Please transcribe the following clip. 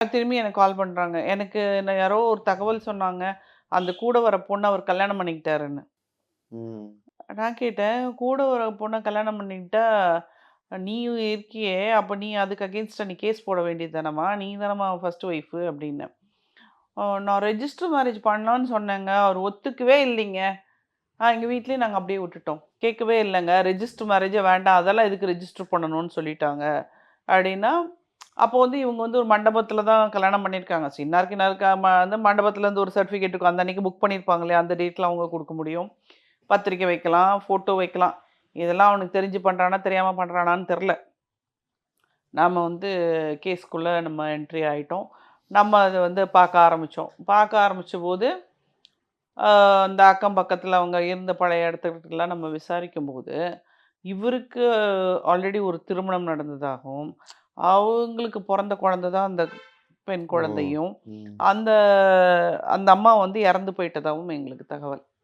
திரும்பி எனக்கு கால் பண்றாங்க. எனக்கு யாரோ ஒரு தகவல் சொன்னாங்க. அந்த கூட வர பொண்ண அவர் கல்யாணம் பண்ணிக்கிட்டாருன்னு. ம். நான் கேட்டேன், "கூட வர பொண்ண கல்யாணம் பண்ணிக்கிட்டா, நீயும் இருக்கியே! அப்ப நீ அதுக்கு அகெயின்ஸ்டா நீ கேஸ் போட வேண்டியது தானம்மா! நீ தானம்மா ஃபர்ஸ்ட் ஒய்ஃபு" அப்டின்னேன். நான் ரெஜிஸ்டர் மேரேஜ் பண்ணலான்னு சொன்னேங்க. அவர் ஒத்துக்கவே இல்லைங்க. எங்க வீட்லயும் நாங்க அப்படியே விட்டுட்டோம். கேட்கவே இல்லங்க. ரெஜிஸ்டர் மேரேஜே வேண்டாம். அதெல்லாம் எதுக்கு ரெஜிஸ்டர் பண்ணணும்னு சொல்லிட்டாங்க. அப்படின்னா, அப்போ வந்து இவங்க வந்து ஒரு மண்டபத்தில தான் கல்யாணம் பண்ணியிருக்காங்க. சின்னாருக்கு இன்னாருக்கு வந்து மண்டபத்திலேருந்து ஒரு சர்டிஃபிகேட் இருக்கும். அந்த அன்னைக்கு புக் பண்ணியிருப்பாங்க இல்லையா? அந்த டேட்ல அவங்க குடுக்க முடியும். பத்திரிக்கை வைக்கலாம், ஃபோட்டோ வைக்கலாம். இதெல்லாம் அவனுக்கு தெரிஞ்சு பண்றானா, தெரியாம பண்றானான்னு தெர்ல. நாம வந்து கேஸ்க்குள்ள நம்ம என்ட்ரி ஆயிட்டோம். நம்ம அத வந்து பார்க்க ஆரம்பிச்சோம். பார்க்க ஆரம்பிச்சபோது ஆ அந்த அக்கம் பக்கத்துல அவங்க இருந்த பழைய இடத்துக்கிட்டலாம் நம்ம விசாரிக்கும்போது, இவருக்கு ஆல்ரெடி ஒரு திருமணம் நடந்ததாகவும், அவங்களுக்கு பொறந்த குழந்தை தான் அந்த பெண் ஓ! குழந்தையும், ம். அந்த அந்த அம்மா வந்து இறந்து போயிட்டதாவும் எங்களுக்கு தகவல்.